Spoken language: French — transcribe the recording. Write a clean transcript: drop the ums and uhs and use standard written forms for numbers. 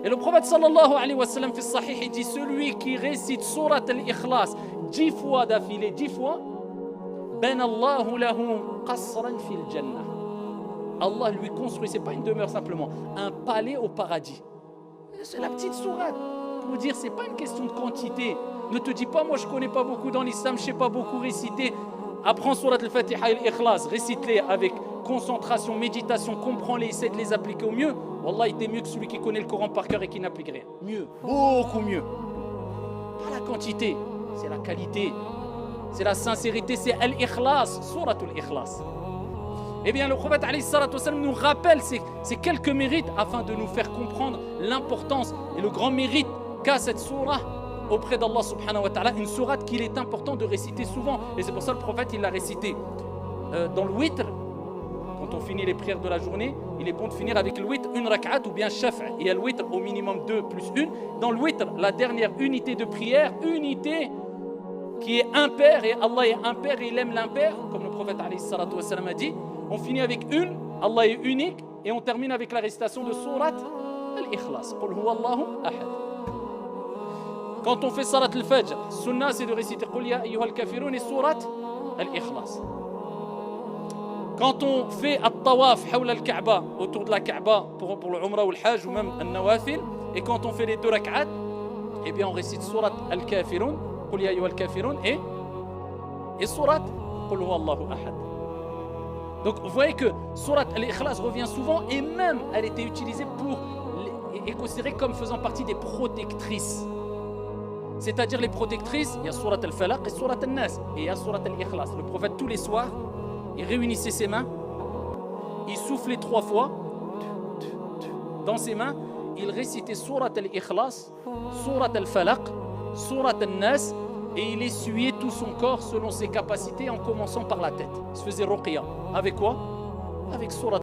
Et le prophète sallallahu alayhi wa sallam, fi sahih, il dit celui qui récite surat al-Ikhlas 10 fois d'affilée, 10 fois, ben Allahu lahu qasran fil jannah. Allah lui construit, c'est pas une demeure simplement, un palais au paradis. C'est la petite sourate. Pour vous dire, c'est pas une question de quantité. Ne te dis pas, moi je connais pas beaucoup dans l'islam, je sais pas beaucoup réciter. Apprends surat al-Fatiha et l'Ikhlas, récite-les avec concentration, méditation, comprends-les, essaie de les appliquer au mieux. Wallah, t'es mieux que celui qui connaît le Coran par cœur et qui n'applique rien. Mieux, beaucoup mieux. Pas la quantité, c'est la qualité. C'est la sincérité, c'est al-Ikhlas, surat al-Ikhlas. Eh bien, le prophète alayhi salatu wasalam nous rappelle ces quelques mérites afin de nous faire comprendre l'importance et le grand mérite qu'a cette sourate auprès d'Allah subhanahu wa ta'ala, une sourate qu'il est important de réciter souvent. Et c'est pour ça que le prophète il l'a récité dans le witr. Quand on finit les prières de la journée, il est bon de finir avec le witr, une rak'at ou bien shaf'. Et le witr au minimum 2 plus 1. Dans le witr, la dernière unité de prière, unité qui est impair, et Allah est impair et il aime l'impair, comme le prophète alayhi salatu wasalam a dit. On finit avec une, Allah est unique, et on termine avec la récitation de surat al-Ikhlas. Qul huwa Allahu ahad. Quand on fait salat al-Fajr, sunnah c'est de réciter Qul ya ayyuhal kafirun et surat al-Ikhlas. Quand on fait at-tawaf hawla al-Kaaba, autour de la Kaaba, pour le Umrah ou le Hajj ou même al-Nawafil, et quand on fait les 2 rak'at, eh bien on récite surat al-Kafirun, Qul ya ayyuhal kafirun et surat Qul huwa Allahu ahad. Donc vous voyez que surat al-Ikhlas revient souvent et même elle était utilisée est considérée comme faisant partie des protectrices. C'est-à-dire les protectrices, il y a surat al-Falaq et surat al-Nas et il y a surat al-Ikhlas. Le prophète tous les soirs, il réunissait ses mains, il soufflait 3 fois dans ses mains, il récitait surat al-Ikhlas, surat al-Falaq, surat al-Nas et il essuyait tout son corps selon ses capacités en commençant par la tête. Il se faisait ruqya. Avec quoi? Avec surat